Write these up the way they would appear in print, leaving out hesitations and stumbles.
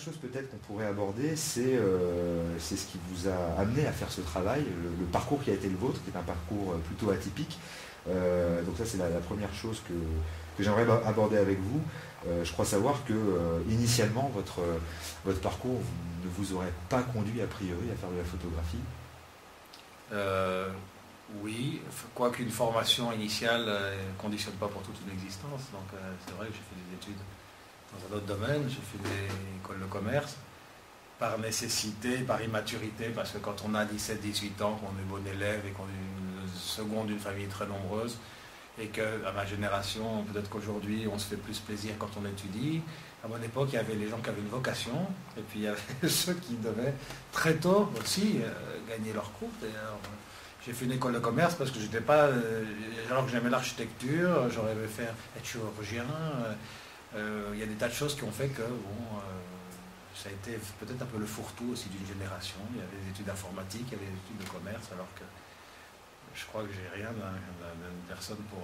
chose peut-être qu'on pourrait aborder, c'est ce qui vous a amené à faire ce travail, le parcours qui a été le vôtre, qui est un parcours plutôt atypique. Donc ça, c'est la première chose que j'aimerais aborder avec vous. Je crois savoir que initialement, votre parcours ne vous aurait pas conduit a priori à faire de la photographie. Oui, quoique une formation initiale ne conditionne pas pour toute une existence. Donc c'est vrai que j'ai fait des études dans un autre domaine, j'ai fait des écoles de commerce, par nécessité, par immaturité, parce que quand on a 17-18 ans, qu'on est bon élève et qu'on est une seconde d'une famille très nombreuse, et qu'à ma génération, peut-être qu'aujourd'hui, on se fait plus plaisir quand on étudie. À mon époque, il y avait les gens qui avaient une vocation, et puis il y avait ceux qui devaient très tôt aussi gagner leur croûte. J'ai fait une école de commerce parce que j'étais pas, alors que j'aimais l'architecture, j'aurais aimé être chirurgien. Il y a des tas de choses qui ont fait que ça a été peut-être un peu le fourre-tout aussi d'une génération. Il y avait des études informatiques, il y avait des études de commerce, alors que je crois que j'ai rien d'une personne pour...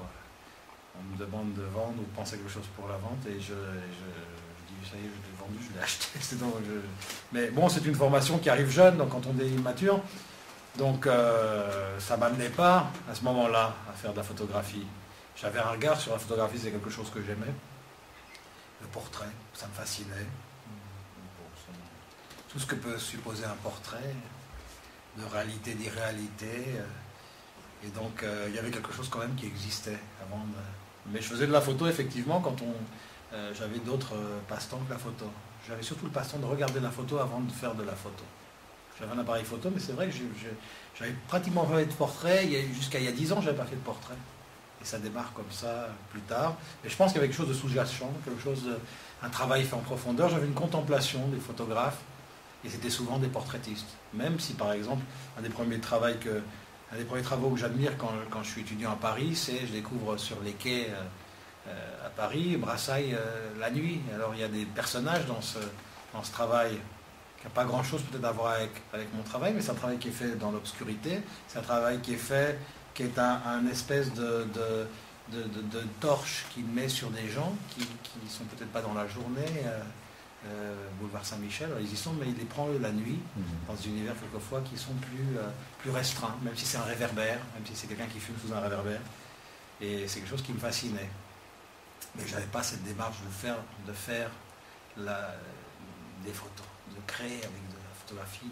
On me demande de vendre ou de penser quelque chose pour la vente et je dis ça y est, je l'ai vendu, je l'ai acheté. Mais bon, c'est une formation qui arrive jeune, donc quand on est immature. Donc ça ne m'amenait pas à ce moment-là à faire de la photographie. J'avais un regard sur la photographie, c'est quelque chose que j'aimais. Le portrait, ça me fascinait. Tout ce que peut supposer un portrait. de réalité, d'irréalité. Et donc, il y avait quelque chose quand même qui existait avant. Mais je faisais de la photo, effectivement, quand j'avais d'autres passe-temps que la photo. J'avais surtout le passe-temps de regarder la photo avant de faire de la photo. J'avais un appareil photo, mais c'est vrai que j'avais pratiquement pas fait de portrait. Jusqu'à il y a 10 ans, je n'avais pas fait de portrait. Et ça démarre comme ça plus tard. Mais je pense qu'il y avait quelque chose de sous-jacent, un travail fait en profondeur. J'avais une contemplation des photographes, et c'était souvent des portraitistes. Même si, par exemple, un des premiers travaux que j'admire quand je suis étudiant à Paris, c'est je découvre sur les quais à Paris, Brassailles la nuit. Alors il y a des personnages dans ce travail qui n'a pas grand-chose peut-être à voir avec mon travail, mais c'est un travail qui est fait dans l'obscurité. C'est un travail qui est un espèce de torche qu'il met sur des gens qui ne sont peut-être pas dans la journée, boulevard Saint-Michel, ils y sont, mais il les prend eux la nuit, dans des univers quelquefois qui sont plus restreints, même si c'est un réverbère, même si c'est quelqu'un qui fume sous un réverbère. Et c'est quelque chose qui me fascinait. Mais je n'avais pas cette démarche de faire des photos, de créer avec de la photographie,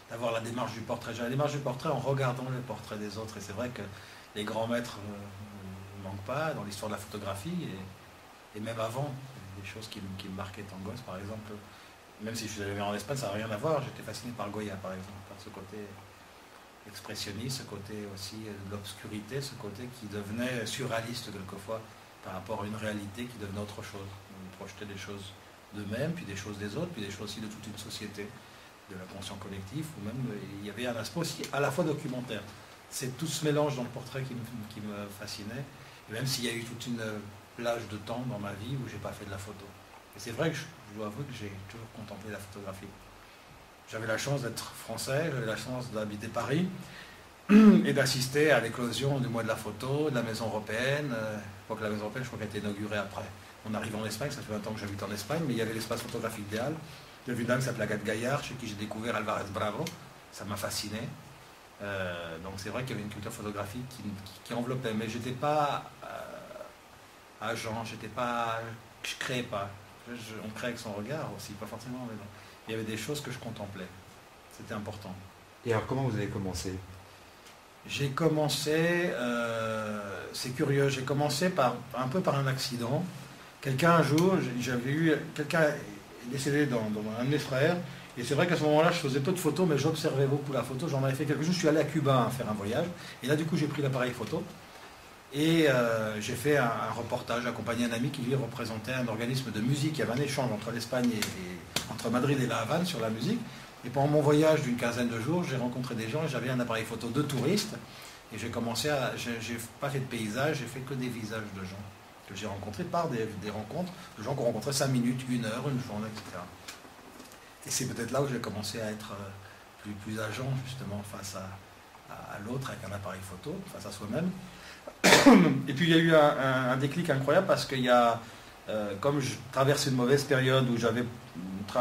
d'avoir la démarche du portrait. J'avais la démarche du portrait en regardant les portraits des autres. Et c'est vrai que les grands maîtres ne manquent pas dans l'histoire de la photographie, et même avant. Des choses qui me marquaient étant gosse, par exemple. Même si je suis allé en Espagne, ça n'a rien à voir. J'étais fasciné par Goya, par exemple, par ce côté expressionniste, ce côté aussi de l'obscurité, ce côté qui devenait surréaliste quelquefois par rapport à une réalité qui devenait autre chose. On projetait des choses d'eux-mêmes, puis des choses des autres, puis des choses aussi de toute une société, de l'inconscient collectif, ou même il y avait un aspect aussi à la fois documentaire. C'est tout ce mélange dans le portrait qui me fascinait, et même s'il y a eu toute une plage de temps dans ma vie où j'ai pas fait de la photo. Et c'est vrai que je dois avouer que j'ai toujours contemplé la photographie. J'avais la chance d'être français, j'avais la chance d'habiter Paris et d'assister à l'éclosion du mois de la photo, de la maison européenne. Pour que la maison européenne, je crois qu'elle a été inaugurée après. On arrive en Espagne, ça fait 20 ans que j'habite en Espagne, mais il y avait l'espace photographique idéal. Il y avait une dame qui s'appelait Agathe Gaillard, chez qui j'ai découvert Alvarez Bravo. Ça m'a fasciné. Donc c'est vrai qu'il y avait une culture photographique qui enveloppait, mais j'étais pas agent, je créais pas. On crée avec son regard aussi, pas forcément, mais non. Il y avait des choses que je contemplais. C'était important. Et alors comment vous avez commencé? J'ai commencé, c'est curieux, j'ai commencé un peu par un accident. Quelqu'un est décédé dans un de mes frères, et c'est vrai qu'à ce moment-là, je faisais peu de photos, mais j'observais beaucoup la photo. J'en avais fait quelques-unes. Je suis allé à Cuba faire un voyage, et là du coup j'ai pris l'appareil photo. Et j'ai fait un reportage, accompagné d'un ami qui lui représentait un organisme de musique. Il y avait un échange entre l'Espagne entre Madrid et La Havane sur la musique. Et pendant mon voyage d'une quinzaine de jours, j'ai rencontré des gens et j'avais un appareil photo de touristes. Et j'ai pas fait de paysage, j'ai fait que des visages de gens que j'ai rencontrés par des rencontres, de gens qui ont rencontré 5 minutes, 1 heure, une journée, etc. Et c'est peut-être là où j'ai commencé à être plus agent, justement, face à l'autre avec un appareil photo, face à soi-même. Et puis il y a eu un déclic incroyable parce qu'il y a, comme je traversais une mauvaise période où je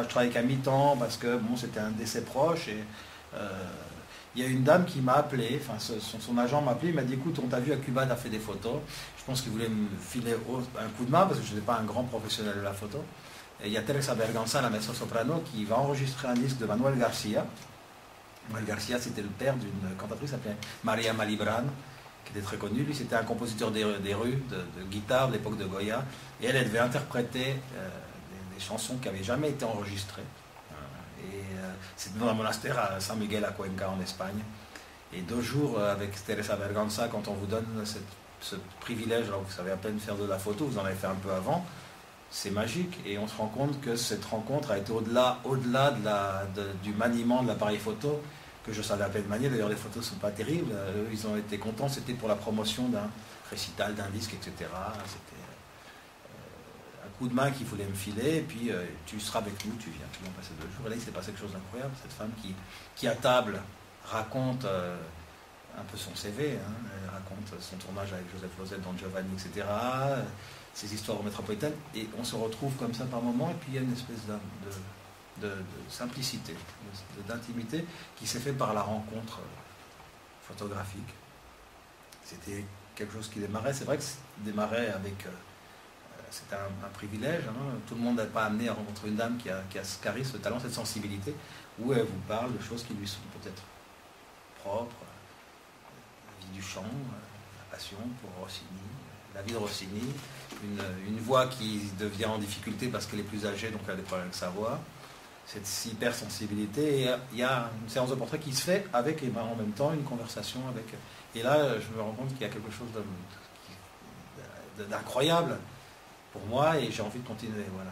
travaillais qu'à mi-temps parce que bon, c'était un décès proche, et il y a une dame qui m'a appelé, enfin son agent m'a appelé, il m'a dit écoute, on t'a vu à Cuba, tu as fait des photos. Je pense qu'il voulait me filer un coup de main parce que je n'étais pas un grand professionnel de la photo. Et il y a Teresa Berganza, la mezzo-soprano, qui va enregistrer un disque de Manuel Garcia. Manuel Garcia, c'était le père d'une cantatrice qui s'appelait Maria Malibran, qui était très connu. Lui, c'était un compositeur des rues, de guitare de l'époque de Goya. Et elle devait interpréter des chansons qui n'avaient jamais été enregistrées. C'était dans un monastère à San Miguel à Cuenca, en Espagne. Et 2 jours avec Teresa Berganza, quand on vous donne ce privilège, alors que vous savez à peine faire de la photo, vous en avez fait un peu avant, c'est magique. Et on se rend compte que cette rencontre a été au-delà du maniement de l'appareil photo, que je savais à peine manier. D'ailleurs, les photos ne sont pas terribles. Eux, ils ont été contents. C'était pour la promotion d'un récital, d'un disque, etc. C'était un coup de main qu'il voulait me filer. Et puis, tu seras avec nous, tu viens. Tu viens passer 2 jours. Et là, il s'est passé quelque chose d'incroyable. Cette femme qui à table, raconte un peu son CV. Elle raconte son tournage avec Joseph Lozette, Don Giovanni, etc. Ses histoires métropolitaines. Et on se retrouve comme ça par moments. Et puis, il y a une espèce de simplicité, d'intimité qui s'est fait par la rencontre photographique. C'était quelque chose qui démarrait, c'est vrai que démarrait avec... c'était un privilège, tout le monde n'est pas amené à rencontrer une dame qui a ce charisme, ce talent, cette sensibilité, où elle vous parle de choses qui lui sont peut-être chant, la passion pour Rossini, la vie de Rossini, une voix qui devient en difficulté parce qu'elle est plus âgée, donc elle a des problèmes avec sa voix, cette hypersensibilité, et il y a une séance de portrait qui se fait avec, et ben, en même temps, une conversation avec... Et là, je me rends compte qu'il y a quelque chose d'incroyable pour moi, et j'ai envie de continuer, voilà.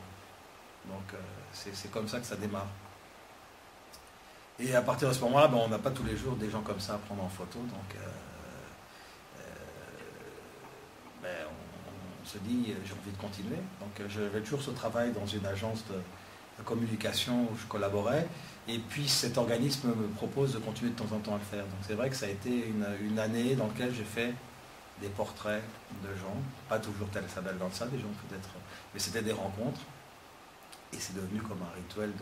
Donc c'est comme ça que ça démarre. Et à partir de ce moment-là, ben, on n'a pas tous les jours des gens comme ça à prendre en photo, donc ben, on se dit, j'ai envie de continuer. Donc j'avais toujours ce travail dans une agence de communication où je collaborais, et puis cet organisme me propose de continuer de temps en temps à le faire. Donc c'est vrai que ça a été une année dans laquelle j'ai fait des portraits de gens, pas toujours tel Isabelle Lanza, des gens peut-être, mais c'était des rencontres, et c'est devenu comme un rituel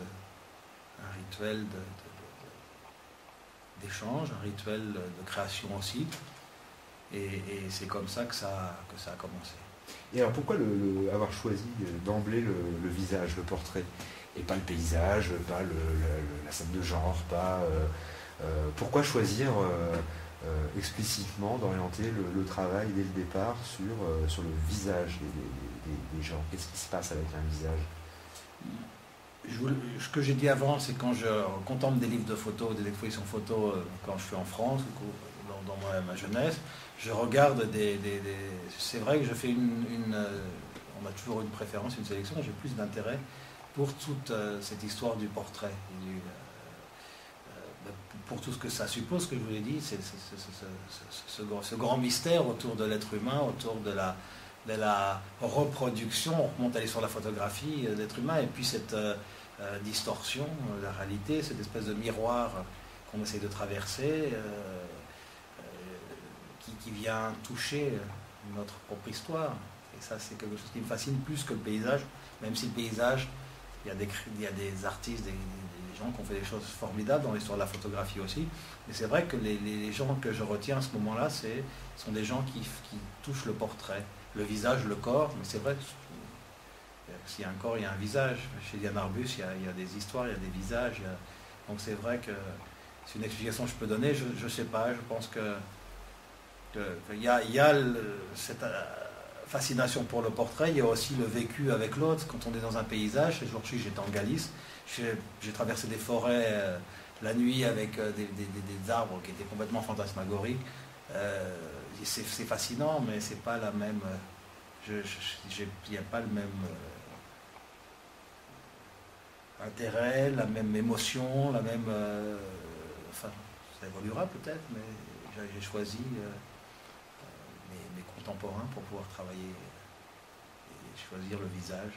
d'échange, un rituel de création aussi, et c'est comme ça que ça a commencé. Et alors pourquoi avoir choisi d'emblée le visage, le portrait, et pas le paysage, pas la scène de genre, pourquoi choisir explicitement d'orienter le travail dès le départ sur le visage des gens? Qu'est-ce qui se passe avec un visage? Ce que j'ai dit avant, c'est quand je contemple des livres de photos, des expositions photos, quand je suis en France, ou dans ma jeunesse, je regarde c'est vrai que je fais on a toujours une préférence, une sélection, j'ai plus d'intérêt pour toute cette histoire du portrait, pour tout ce que ça suppose, ce que je vous ai dit, c'est ce grand mystère autour de l'être humain, autour de la reproduction, on remonte à l'histoire de la photographie de l'être humain, et puis cette distorsion de la réalité, cette espèce de miroir qu'on essaie de traverser, qui vient toucher notre propre histoire. Et ça, c'est quelque chose qui me fascine plus que le paysage, même si le paysage, il y a des artistes, des gens qui ont fait des choses formidables dans l'histoire de la photographie aussi, mais c'est vrai que les gens que je retiens à ce moment-là, sont des gens qui touchent le portrait, le visage, le corps, mais c'est vrai que s'il y a un corps, il y a un visage. Chez Diane Arbus, il y a des histoires, il y a des visages, donc c'est vrai que c'est une explication que je peux donner, je ne sais pas, je pense qu'il y a cette fascination pour le portrait, il y a aussi le vécu avec l'autre. Quand on est dans un paysage, ce jour-ci j'étais en Galice, j'ai traversé des forêts la nuit avec des arbres qui étaient complètement fantasmagoriques. C'est fascinant, mais c'est pas la même. Il n'y a pas le même intérêt, la même émotion, la même. Enfin, ça évoluera peut-être, mais j'ai choisi mes contemporains pour pouvoir travailler et choisir le visage.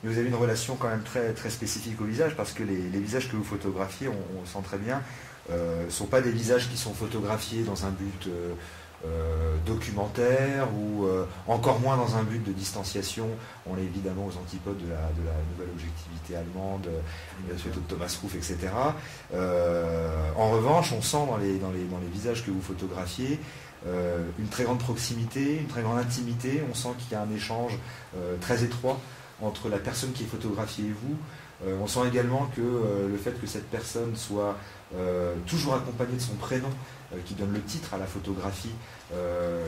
Mais vous avez une relation quand même très, très spécifique au visage, parce que les visages que vous photographiez, on le sent très bien, ne sont pas des visages qui sont photographiés dans un but documentaire, ou encore moins dans un but de distanciation. On est évidemment aux antipodes de la nouvelle objectivité allemande, la photo de Thomas Ruff, etc. En revanche, on sent dans les visages que vous photographiez une très grande proximité, une très grande intimité. On sent qu'il y a un échange très étroit entre la personne qui est photographiée et vous. On sent également que le fait que cette personne soit toujours accompagnée de son prénom, qui donne le titre à la photographie,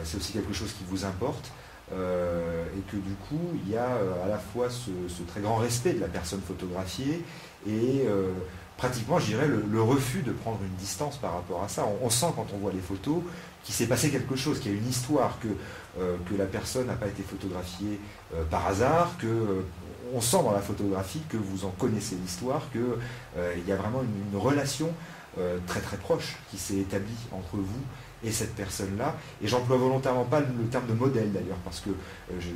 c'est aussi quelque chose qui vous importe, et que du coup il y a à la fois ce très grand respect de la personne photographiée, et pratiquement, je dirais, le refus de prendre une distance par rapport à ça. On sent quand on voit les photos qu'il s'est passé quelque chose, qu'il y a une histoire, que la personne n'a pas été photographiée par hasard, on sent dans la photographie que vous en connaissez l'histoire, qu'il y a vraiment une relation très très proche qui s'est établie entre vous et cette personne-là. Et j'emploie volontairement pas le terme de modèle d'ailleurs, parce que je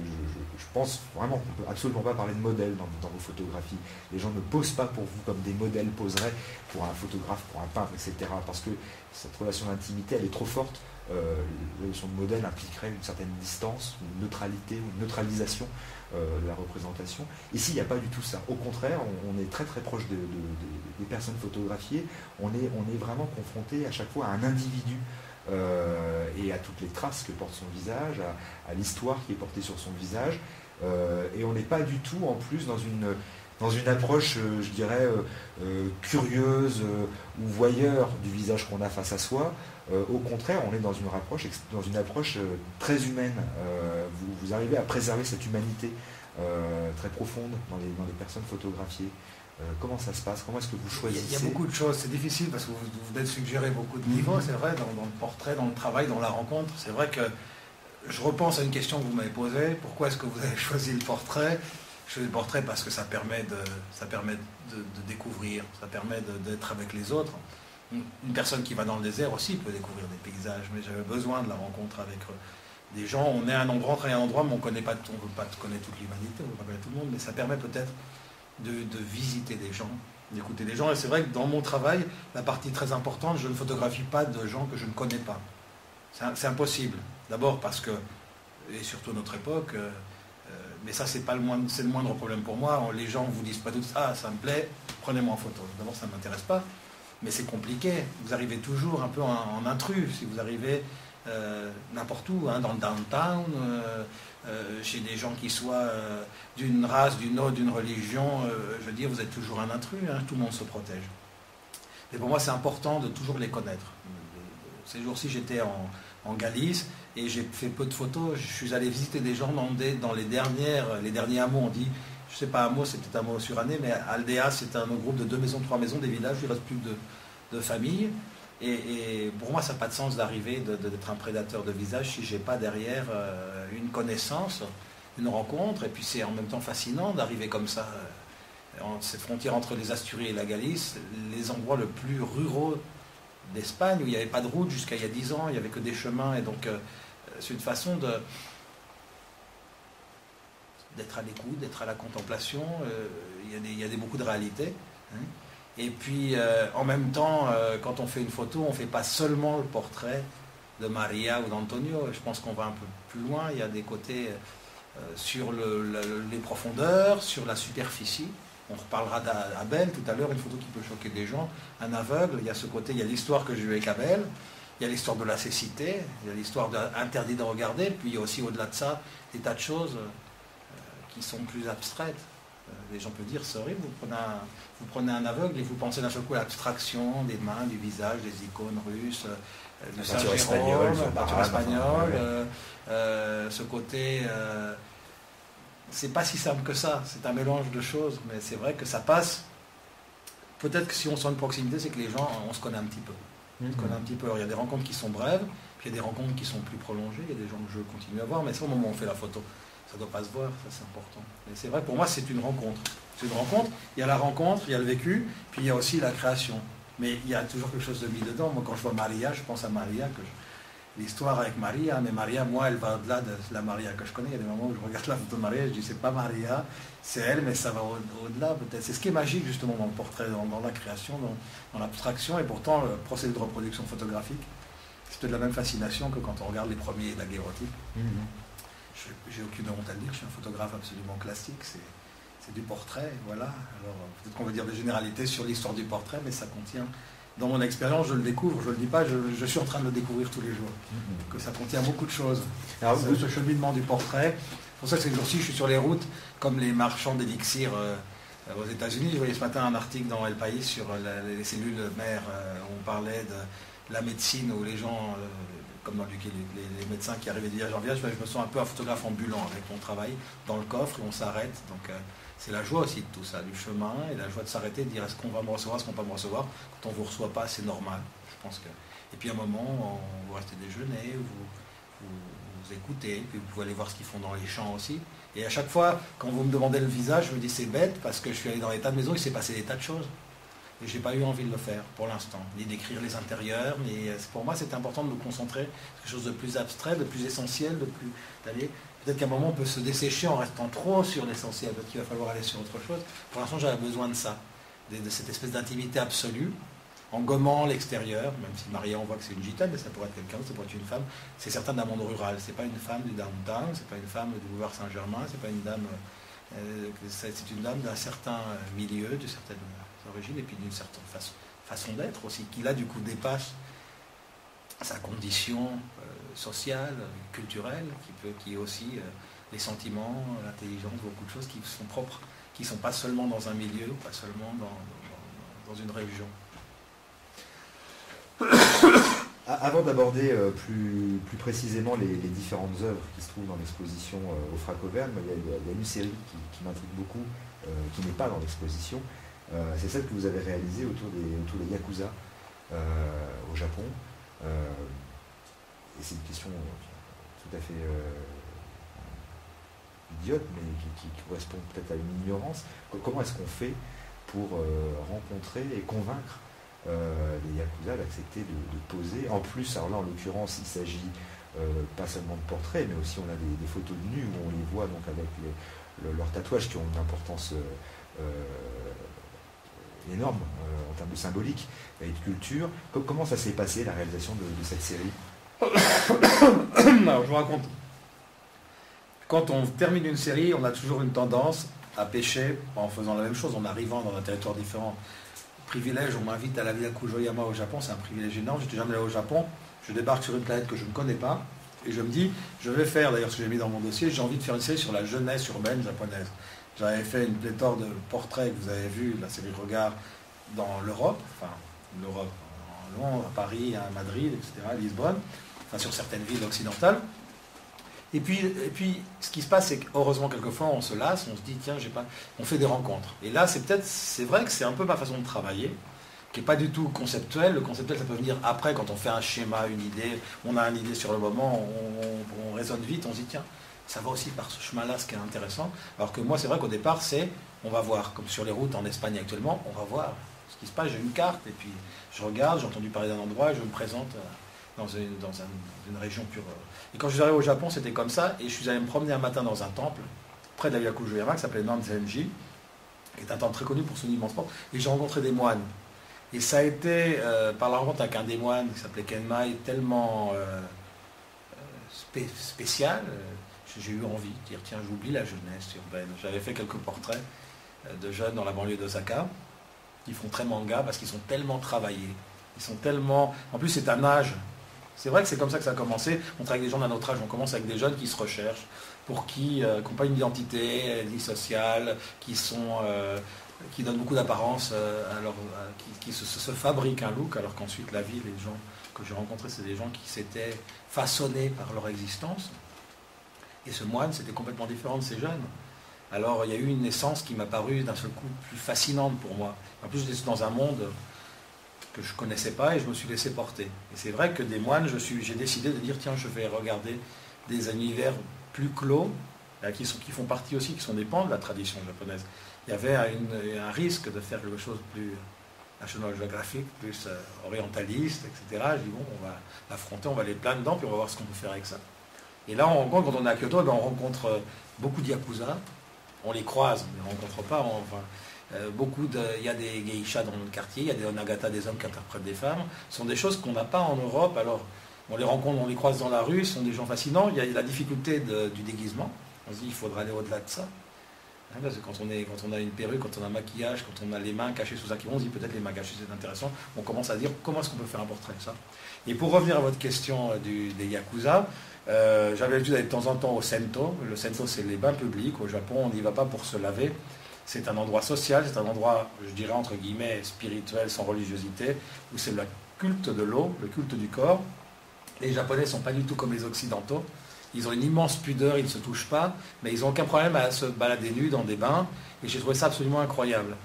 pense vraiment qu'on ne peut absolument pas parler de modèle dans vos photographies. Les gens ne posent pas pour vous comme des modèles poseraient pour un photographe, pour un peintre, etc. Parce que cette relation d'intimité, elle est trop forte. La notion de modèle impliquerait une certaine distance, une neutralité, ou une neutralisation de la représentation. Ici, il n'y a pas du tout ça. Au contraire, on est très très proche des personnes photographiées. On est vraiment confronté à chaque fois à un individu, et à toutes les traces que porte son visage, à l'histoire qui est portée sur son visage. Et on n'est pas du tout en plus dans une dans une approche, je dirais, curieuse ou voyeur du visage qu'on a face à soi. Au contraire, on est dans une approche très humaine. Vous arrivez à préserver cette humanité très profonde dans les personnes photographiées. Comment ça se passe? Comment est-ce que vous choisissez? Il y a beaucoup de choses, c'est difficile parce que vous venez de suggérer beaucoup de niveaux, c'est vrai, dans le portrait, dans le travail, dans la rencontre. C'est vrai que je repense à une question que vous m'avez posée. Pourquoi est-ce que vous avez choisi le portrait? Je choisis le portrait parce que ça permet de découvrir, ça permet d'être avec les autres. Une personne qui va dans le désert aussi peut découvrir des paysages, mais j'avais besoin de la rencontre avec des gens. On est à un endroit, mais on ne connaît pas, on ne veut pas connaître toute l'humanité, on ne veut pas connaître tout le monde, mais ça permet peut-être de visiter des gens, d'écouter des gens. Et c'est vrai que dans mon travail, la partie très importante, je ne photographie pas de gens que je ne connais pas. C'est impossible. D'abord parce que, et surtout à notre époque, mais ça c'est le moindre problème pour moi, les gens ne vous disent pas tous, ah ça me plaît, prenez-moi en photo. D'abord ça ne m'intéresse pas, mais c'est compliqué. Vous arrivez toujours un peu en intrus, si vous arrivez n'importe où, hein, dans le downtown, chez des gens qui soient d'une race, d'une autre, d'une religion, je veux dire, vous êtes toujours un intrus, hein, tout le monde se protège. Et pour moi c'est important de toujours les connaître. Ces jours-ci j'étais en Galice et j'ai fait peu de photos. Je suis allé visiter des gens dans les derniers hameaux, on dit, je ne sais pas hameau, c'est peut-être hameau suranné, mais Aldea, c'est un groupe de 2 maisons, 3 maisons, des villages où il ne reste plus de familles. Et pour moi, ça n'a pas de sens d'arriver, d'être un prédateur de visage si je n'ai pas derrière une connaissance, une rencontre. Et puis c'est en même temps fascinant d'arriver comme ça, cette frontière entre les Asturies et la Galice, les endroits le plus ruraux d'Espagne, où il n'y avait pas de route jusqu'à il y a 10 ans, il n'y avait que des chemins, et donc c'est une façon d'être à l'écoute, d'être à la contemplation. Il y a beaucoup de réalités. Hein. Et puis en même temps, quand on fait une photo, on ne fait pas seulement le portrait de Maria ou d'Antonio. Je pense qu'on va un peu plus loin. Il y a des côtés sur les profondeurs, sur la superficie. On reparlera d'Abel tout à l'heure, une photo qui peut choquer des gens. Un aveugle, il y a ce côté, il y a l'histoire que j'ai eue avec Abel, il y a l'histoire de la cécité, il y a l'histoire d'interdit de regarder, puis il y a aussi au-delà de ça des tas de choses qui sont plus abstraites. Les gens peuvent dire, c'est horrible, vous prenez un aveugle et vous pensez d'un seul coup à l'abstraction des mains, du visage, des icônes russes, du Saint-Jérôme, la peinture espagnole, ce côté... c'est pas si simple que ça, c'est un mélange de choses, mais c'est vrai que ça passe. Peut-être que si on sent une proximité, c'est que les gens, on se connaît un petit peu. On se connaît un petit peu. Alors, il y a des rencontres qui sont brèves, puis il y a des rencontres qui sont plus prolongées, il y a des gens que je continue à voir, mais c'est au moment où on fait la photo. Ça ne doit pas se voir, ça c'est important. Et c'est vrai, pour moi, c'est une rencontre. C'est une rencontre, il y a la rencontre, il y a le vécu, puis il y a aussi la création. Mais il y a toujours quelque chose de mis dedans. Moi, quand je vois Maria, je pense à Maria, l'histoire avec Maria, mais Maria, moi, elle va au-delà de la Maria que je connais. Il y a des moments où je regarde la photo de Maria, je dis, c'est pas Maria, c'est elle, mais ça va au-delà peut-être. C'est ce qui est magique, justement, dans le portrait, dans la création, dans l'abstraction, et pourtant, le procédé de reproduction photographique, c'est de la même fascination que quand on regarde les premiers daguerreotypes. J'ai aucune honte à le dire, je suis un photographe absolument classique, c'est du portrait, voilà. Alors, peut-être qu'on va dire des généralités sur l'histoire du portrait, mais ça contient... Dans mon expérience, je le découvre, je ne le dis pas, je suis en train de le découvrir tous les jours. Que ça contient beaucoup de choses. Alors, ce cheminement du portrait, c'est pour ça que ces jours-ci, je suis sur les routes, comme les marchands d'élixir aux États-Unis. Je voyais ce matin un article dans El País sur les cellules mères, où on parlait de la médecine, où les gens, comme dans les médecins qui arrivaient de village en village, je me sens un peu un photographe ambulant avec mon travail dans le coffre, et on s'arrête. Donc, c'est la joie aussi de tout ça, du chemin, et la joie de s'arrêter, de dire est-ce qu'on va me recevoir, est-ce qu'on ne va pas me recevoir. Quand on ne vous reçoit pas, c'est normal. Je pense que... Et puis à un moment, vous restez déjeuner, vous écoutez, puis vous pouvez aller voir ce qu'ils font dans les champs aussi. Et à chaque fois, quand vous me demandez le visage, je me dis c'est bête, parce que je suis allé dans des tas de maisons, il s'est passé des tas de choses. Et je n'ai pas eu envie de le faire pour l'instant, ni d'écrire les intérieurs, mais pour moi c'est important de me concentrer sur quelque chose de plus abstrait, de plus essentiel, d'aller... Peut-être qu'à un moment on peut se dessécher en restant trop sur l'essentiel, peut-être qu'il va falloir aller sur autre chose. Pour l'instant j'avais besoin de ça, de cette espèce d'intimité absolue, en gommant l'extérieur, même si Maria on voit que c'est une gitane, mais ça pourrait être quelqu'un, ça pourrait être une femme. C'est certain d'un monde rural, c'est pas une femme du downtown, c'est pas une femme du boulevard Saint-Germain, c'est pas une dame, c'est une dame d'un certain milieu, d'une certaine origine, et puis d'une certaine façon d'être aussi, qui là du coup dépasse sa condition sociale, culturelle, qui est aussi les sentiments, l'intelligence, beaucoup de choses qui sont propres, qui ne sont pas seulement dans un milieu, pas seulement dans une région. Avant d'aborder plus précisément les différentes œuvres qui se trouvent dans l'exposition au Frac Auvergne, il y a une série qui m'intrigue beaucoup, qui n'est pas dans l'exposition. C'est celle que vous avez réalisée autour des Yakuza au Japon. Et c'est une question tout à fait idiote, mais qui correspond peut-être à une ignorance. Comment est-ce qu'on fait pour rencontrer et convaincre les Yakuza d'accepter de poser? En plus, alors là en l'occurrence, il s'agit pas seulement de portraits, mais aussi on a des photos de nus où on les voit donc avec leurs tatouages qui ont une importance énorme en termes de symbolique et de culture. Comment ça s'est passé, la réalisation de cette série? Alors, je vous raconte. Quand on termine une série, on a toujours une tendance à pêcher en faisant la même chose, en arrivant dans un territoire différent. Privilège, on m'invite à la Villa Kujoyama au Japon, c'est un privilège énorme. Je n'étais jamais allé au Japon, je débarque sur une planète que je ne connais pas, et je me dis, je vais faire, d'ailleurs ce que j'ai mis dans mon dossier, j'ai envie de faire une série sur la jeunesse urbaine japonaise. J'avais fait une pléthore de portraits que vous avez vu, la série Regard, dans l'Europe, enfin l'Europe, en Londres, à Paris, à Madrid, etc., à Lisbonne, enfin sur certaines villes occidentales. Et puis, ce qui se passe, c'est qu'heureusement, quelquefois, on se lasse, on se dit, tiens, on fait des rencontres. Et là, c'est vrai que c'est un peu ma façon de travailler, qui n'est pas du tout conceptuelle. Le conceptuel, ça peut venir après, quand on fait un schéma, une idée, on a une idée sur le moment, on raisonne vite, on se dit, tiens, ça va aussi par ce chemin-là, ce qui est intéressant. Alors que moi, c'est vrai qu'au départ, on va voir, comme sur les routes en Espagne actuellement, on va voir ce qui se passe, j'ai une carte, et puis je regarde, j'ai entendu parler d'un endroit, et je me présente dans une région pure. Et quand je suis arrivé au Japon, c'était comme ça, et je suis allé me promener un matin dans un temple, près de la Villa Kujoyama, qui s'appelait Nanzenji, qui est un temple très connu pour son immense porte, et j'ai rencontré des moines. Et ça a été, par la rencontre avec un des moines, qui s'appelait Kenmai, tellement spécial, j'ai eu envie de dire, tiens, j'oublie la jeunesse urbaine. J'avais fait quelques portraits de jeunes dans la banlieue d'Osaka, qui font très manga, parce qu'ils sont tellement travaillés, ils sont tellement... En plus, c'est un âge. C'est vrai que c'est comme ça que ça a commencé. On travaille avec des gens d'un autre âge. On commence avec des jeunes qui se recherchent, pour qui n'ont pas une identité, ni sociale, qui donnent beaucoup d'apparence, qui se fabriquent un look, alors qu'ensuite la vie, les gens que j'ai rencontrés, c'est des gens qui s'étaient façonnés par leur existence. Et ce moine, c'était complètement différent de ces jeunes. Alors il y a eu une naissance qui m'a paru d'un seul coup plus fascinante pour moi. En plus, j'étais dans un monde que je ne connaissais pas et je me suis laissé porter. Et c'est vrai que des moines, j'ai décidé de dire, tiens, je vais regarder des univers plus clos, qui font partie aussi, qui sont des pans de la tradition japonaise. Il y avait un risque de faire quelque chose de plus National Geographic, plus orientaliste, etc. Je dis, bon, on va l'affronter, on va aller plein dedans, puis on va voir ce qu'on peut faire avec ça. Et là, on rencontre, quand on est à Kyoto, on rencontre beaucoup de Yakuza, on les croise, on ne les rencontre pas, il y a des geishas dans notre quartier, il y a des onagata, des hommes qui interprètent des femmes. Ce sont des choses qu'on n'a pas en Europe. Alors, on les rencontre, on les croise dans la rue, ce sont des gens fascinants. Il y a la difficulté du déguisement. On se dit, il faudra aller au-delà de ça. Parce que quand on a une perruque, quand on a un maquillage, quand on a les mains cachées sous un kiron, on se dit peut-être les mains cachées c'est intéressant. On commence à dire comment est-ce qu'on peut faire un portrait de ça. Et pour revenir à votre question des Yakuza, j'avais l'habitude d'aller de temps en temps au Sento. Le Sento, c'est les bains publics. Au Japon, on n'y va pas pour se laver. C'est un endroit social, c'est un endroit, je dirais, entre guillemets, spirituel, sans religiosité, où c'est le culte de l'eau, le culte du corps. Les Japonais ne sont pas du tout comme les Occidentaux. Ils ont une immense pudeur, ils ne se touchent pas, mais ils n'ont aucun problème à se balader nus dans des bains. Et j'ai trouvé ça absolument incroyable.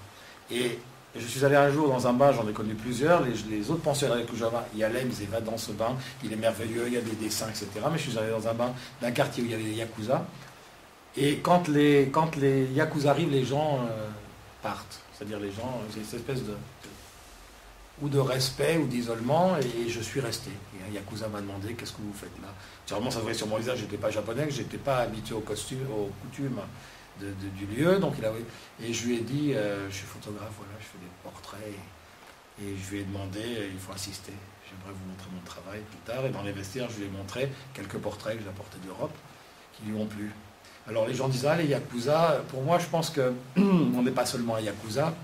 Et je suis allé un jour dans un bain, j'en ai connu plusieurs. Les autres pensionnaires de Kujoyama y allaient, ils disaient, va dans ce bain, il est merveilleux, il y a des dessins, etc. Mais je suis allé dans un bain d'un quartier où il y avait des Yakuza. Et quand les Yakuza arrivent, les gens partent. C'est-à-dire les gens, c'est cette espèce de respect ou d'isolement, et je suis resté. Et un Yakuza m'a demandé, qu'est-ce que vous faites là? Vraiment, ça se voyait sur mon visage, je n'étais pas japonais, je n'étais pas habitué aux coutumes du lieu. Donc et je lui ai dit, je suis photographe, voilà, je fais des portraits. Et je lui ai demandé, il faut insister. J'aimerais vous montrer mon travail plus tard. Et dans les vestiaires, je lui ai montré quelques portraits que j'ai apportés d'Europe, qui lui ont plu. Alors les gens disent, ah les Yakuza, pour moi je pense qu'on n'est pas seulement un Yakuza,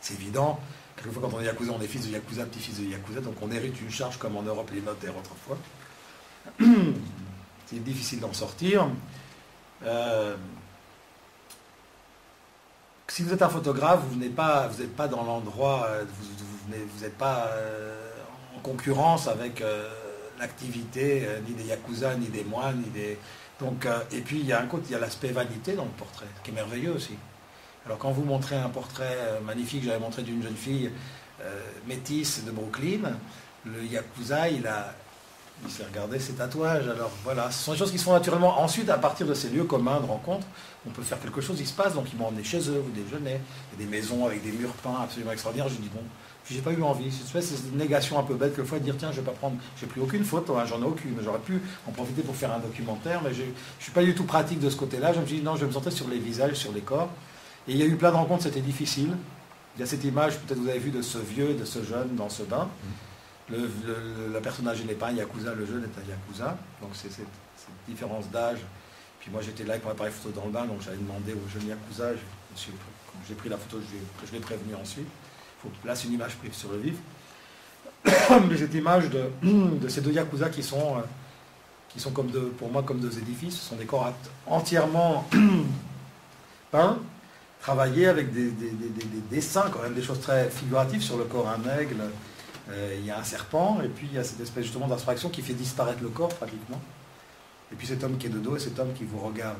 c'est évident. Quelquefois quand on est Yakuza, on est fils de Yakuza, petit-fils de Yakuza, donc on hérite une charge comme en Europe les notaires autrefois. C'est difficile d'en sortir. si vous êtes un photographe, vous n'êtes pas dans l'endroit, vous n'êtes pas en concurrence avec l'activité ni des yakuza, ni des moines, ni des... Donc, et puis il y a l'aspect vanité dans le portrait, qui est merveilleux aussi. Alors quand vous montrez un portrait magnifique, j'avais montré d'une jeune fille métisse de Brooklyn, le yakuza, il s'est regardé ses tatouages. Alors voilà, ce sont des choses qui se font naturellement. Ensuite, à partir de ces lieux communs de rencontre, on peut faire quelque chose, il se passe, donc ils m'ont emmené chez eux, vous déjeunez, il y a des maisons avec des murs peints absolument extraordinaires. Je dis bon, j'ai pas eu envie. C'est une négation un peu bête quelquefois de dire tiens, je vais pas prendre, j'ai pris aucune photo, hein, j'en ai aucune. J'aurais pu en profiter pour faire un documentaire, mais je suis pas du tout pratique de ce côté-là. Je me suis dit non, je vais me centrer sur les visages, sur les corps. Et il y a eu plein de rencontres, c'était difficile. Il y a cette image, peut-être vous avez vu, de ce vieux, de ce jeune dans ce bain. Le personnage n'est pas un yakuza, le jeune est un yakuza. Donc c'est cette différence d'âge. Puis moi j'étais là pour préparer les photos dans le bain, donc j'avais demandé au jeune yakuza, quand j'ai pris la photo, je l'ai prévenu ensuite. Là c'est une image prise sur le vif. Mais cette image de ces deux yakuza qui sont comme pour moi comme deux édifices, ce sont des corps entièrement peints, travaillés avec des dessins, quand même des choses très figuratives sur le corps, un aigle, il y a un serpent, et puis il y a cette espèce justement d'abstraction qui fait disparaître le corps pratiquement. Et puis cet homme qui est de dos et cet homme qui vous regarde.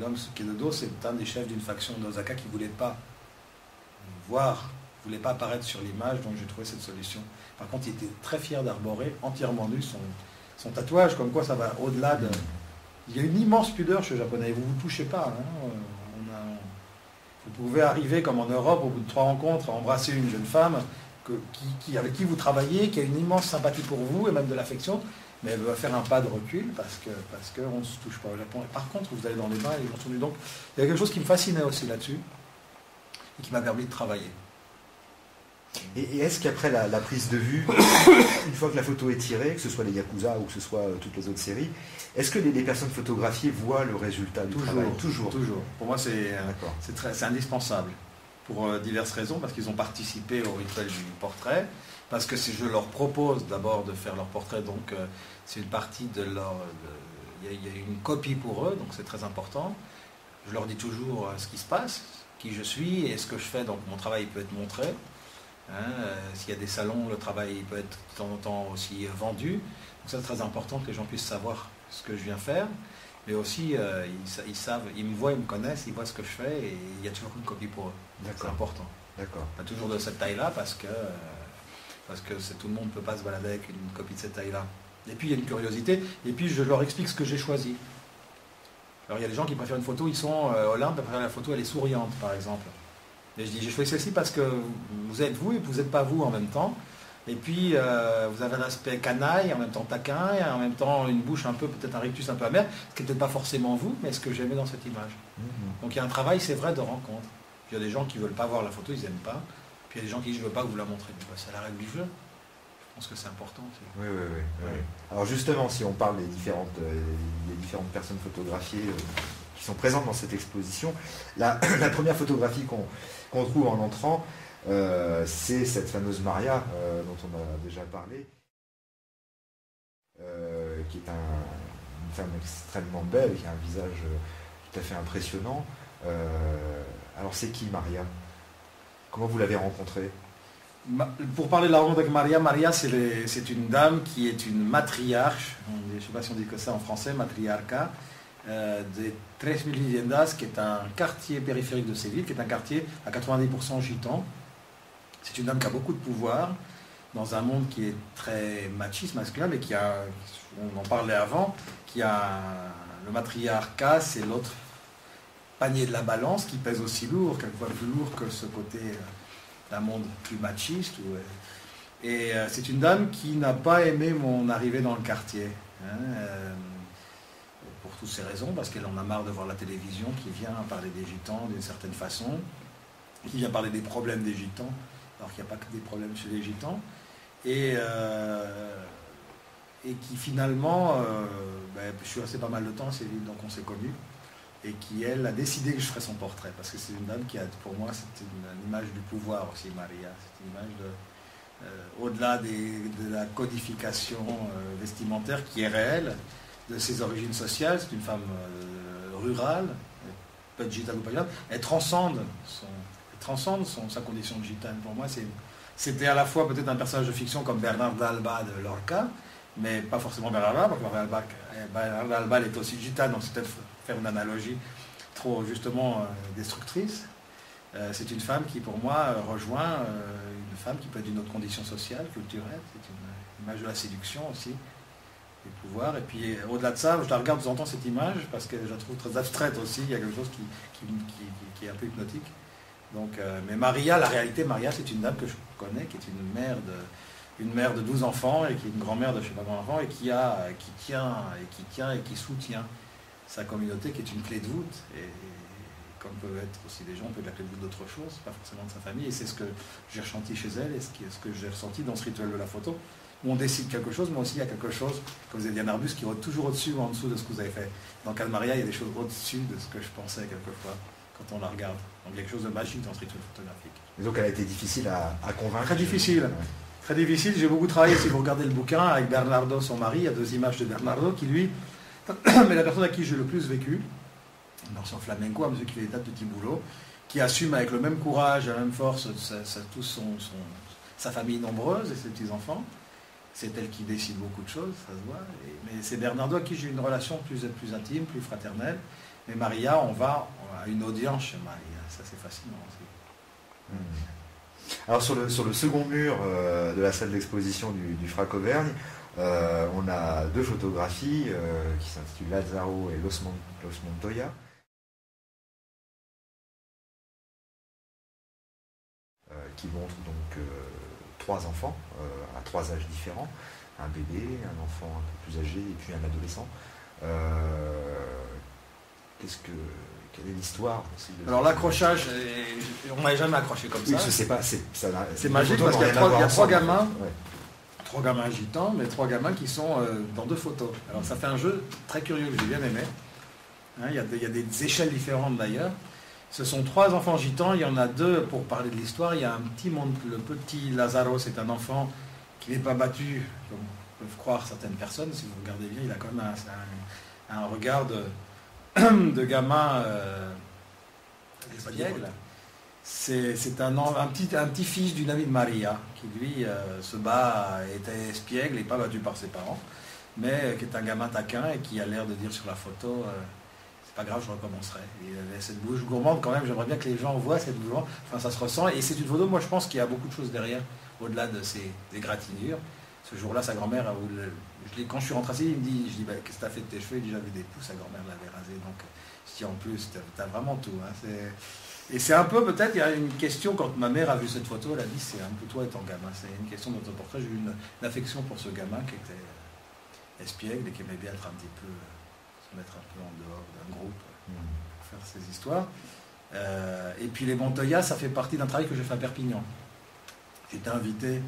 L'homme qui est de dos, c'est un des chefs d'une faction d'Osaka qui ne voulait pas voir, ne voulait pas apparaître sur l'image, donc j'ai trouvé cette solution. Par contre, il était très fier d'arborer entièrement nu son tatouage, comme quoi ça va au-delà de... Il y a une immense pudeur chez les Japonais, vous ne vous touchez pas. Hein. Vous pouvez arriver, comme en Europe, au bout de 3 rencontres, à embrasser une jeune femme avec qui vous travaillez, qui a une immense sympathie pour vous, et même de l'affection, mais elle va faire un pas de recul parce qu'on ne se touche pas au Japon. Et par contre, vous allez dans les bains et ils vont tourner. Donc, il y a quelque chose qui me fascinait aussi là-dessus et qui m'a permis de travailler. Et est-ce qu'après la prise de vue, une fois que la photo est tirée, que ce soit les Yakuza ou que ce soit toutes les autres séries, est-ce que les personnes photographiées voient le résultat du travail? Toujours. Pour moi, c'est indispensable. Pour diverses raisons, parce qu'ils ont participé au rituel du portrait, parce que si je leur propose d'abord de faire leur portrait, donc c'est une partie de leur... Il y a une copie pour eux, donc c'est très important. Je leur dis toujours ce qui se passe, qui je suis et ce que je fais, donc mon travail peut être montré. S'il y a des salons, le travail peut être de temps en temps aussi vendu. Donc ça, c'est très important que les gens puissent savoir ce que je viens faire. Mais aussi, ils savent, ils me voient, ils me connaissent, ils voient ce que je fais et il y a toujours une copie pour eux. C'est important. D'accord. Pas toujours de cette taille-là parce que tout le monde ne peut pas se balader avec une copie de cette taille-là. Et puis il y a une curiosité, et puis je leur explique ce que j'ai choisi. Alors il y a des gens qui préfèrent une photo, ils sont Olympe, ils préfèrent la photo, elle est souriante par exemple. Et je dis, j'ai choisi celle-ci parce que vous êtes vous et vous n'êtes pas vous en même temps. Et puis, vous avez un aspect canaille, en même temps taquin, et en même temps une bouche un peu, peut-être un rictus un peu amer, ce qui n'est peut-être pas forcément vous, mais ce que j'aimais dans cette image. Donc il y a un travail, c'est vrai, de rencontre. Il y a des gens qui ne veulent pas voir la photo, ils n'aiment pas. Puis il y a des gens qui disent, je ne veux pas que vous la montrez. C'est la règle du jeu. Je pense que c'est important aussi. Oui. Alors justement, si on parle des différentes personnes photographiées qui sont présentes dans cette exposition, la première photographie qu'on trouve en entrant, c'est cette fameuse Maria dont on a déjà parlé, qui est une femme extrêmement belle, qui a un visage tout à fait impressionnant. Alors c'est qui Maria? Comment vous l'avez rencontrée? Pour parler de la rencontre avec Maria, c'est une dame qui est une matriarche, je ne sais pas si on dit que ça en français, matriarca, de Tres Mil Viviendas, qui est un quartier périphérique de Séville, qui est un quartier à 90% gitan. C'est une dame qui a beaucoup de pouvoir dans un monde qui est très machiste, masculin, mais on en parlait avant, qui a le matriarcat, c'est l'autre panier de la balance qui pèse aussi lourd, quelquefois plus lourd que ce côté d'un monde plus machiste. Et c'est une dame qui n'a pas aimé mon arrivée dans le quartier. Pour toutes ces raisons, parce qu'elle en a marre de voir la télévision qui vient parler des gitans d'une certaine façon, qui vient parler des problèmes des gitans, alors qu'il n'y a pas que des problèmes chez les gitans, et qui finalement, je suis resté pas mal de temps à Séville, donc on s'est connus, et qui, elle, a décidé que je ferais son portrait, parce que c'est une dame qui a, pour moi, c'est une image du pouvoir aussi, Maria, c'est une image au-delà de la codification vestimentaire qui est réelle, de ses origines sociales. C'est une femme rurale, pas de gitane ou pas gitane, elle transcende transcende sa condition de gitane. Pour moi, c'était à la fois peut-être un personnage de fiction comme Bernard d'Alba de Lorca, mais pas forcément Bernard d'Alba, parce que Bernard d'Alba est aussi gitane, donc c'est peut-être faire une analogie trop justement destructrice. C'est une femme qui, pour moi, rejoint une femme qui peut être d'une autre condition sociale, culturelle. C'est une image de la séduction aussi, du pouvoir. Et puis, au-delà de ça, je la regarde de temps en temps, cette image, parce que je la trouve très abstraite aussi. Il y a quelque chose qui est un peu hypnotique. Donc, mais Maria, la réalité, Maria, c'est une dame que je connais, qui est une mère de 12 enfants, et qui est une grand-mère de je ne sais pas combien d'enfants, et qui soutient sa communauté, qui est une clé de voûte. Et comme peuvent être aussi des gens, on peut l'appeler d'autres choses, pas forcément de sa famille, et c'est ce que j'ai ressenti chez elle, et ce que j'ai ressenti dans ce rituel de la photo, où on décide quelque chose, mais aussi il y a quelque chose, comme vous avez dit, un arbuste qui est toujours au-dessus ou en dessous de ce que vous avez fait. Dans le cas de Maria, il y a des choses au-dessus de ce que je pensais quelquefois, quand on la regarde. Donc il y a quelque chose de magique dans ce rituel photographique. Et donc elle a été difficile à convaincre. Très difficile. Très difficile, j'ai beaucoup travaillé, si vous regardez le bouquin, avec Bernardo, son mari, il y a 2 images de Bernardo, qui lui, mais la personne à qui j'ai le plus vécu, dans son flamenco, un monsieur qui fait des tas de petits boulots, qui assume avec le même courage, la même force, sa famille nombreuse et ses petits-enfants. C'est elle qui décide beaucoup de choses, ça se voit. Mais c'est Bernardo à qui j'ai une relation plus intime, plus fraternelle. Mais Maria, on va à une audience chez Maria. Ça, c'est fascinant aussi. Alors sur le second mur de la salle d'exposition du Frac Auvergne, on a 2 photographies qui s'intitulent Lazaro et Los Montoya. Qui montrent donc 3 enfants à 3 âges différents, un bébé, un enfant un peu plus âgé et puis un adolescent. Quelle est l'histoire Alors l'accrochage, on m'avait jamais accroché comme ça. Oui, je sais pas, c'est magique parce qu'il y a 3 gamins, 3 gamins agitants, mais 3 gamins qui sont dans 2 photos. Alors ça fait un jeu très curieux que j'ai bien aimé. Hein, il y a des échelles différentes d'ailleurs. Ce sont 3 enfants gitans, il y en a 2 pour parler de l'histoire. Il y a le petit Lazaro, c'est un enfant qui n'est pas battu, comme peuvent croire certaines personnes. Si vous regardez bien, il a quand même un regard de gamin espiègle. C'est un petit-fils d'une amie de Maria, qui lui se bat, était espiègle et pas battu par ses parents, mais qui est un gamin taquin et qui a l'air de dire sur la photo... pas grave, je recommencerai. Il avait cette bouche gourmande quand même, j'aimerais bien que les gens voient cette bouche gourmande. Enfin, ça se ressent. Et c'est une photo, moi je pense qu'il y a beaucoup de choses derrière, au-delà de ces égratignures. Ce jour-là, sa grand-mère, quand je suis rentré ici, il me dit, je dis, bah, qu'est-ce que tu as fait de tes cheveux? Il dit, j'avais des pouces, sa grand-mère l'avait rasé. Donc, je dis, en plus, tu as vraiment tout. Hein. Et c'est un peu, peut-être, il y a une question, quand ma mère a vu cette photo, elle a dit, c'est un peu toi étant gamin. C'est une question dans ton portrait. J'ai eu une affection pour ce gamin qui était espiègle et qui aimait bien être un petit peu... mettre un peu en dehors d'un groupe pour faire ces histoires. Et puis les Montoya, ça fait partie d'un travail que j'ai fait à Perpignan. J'ai été invité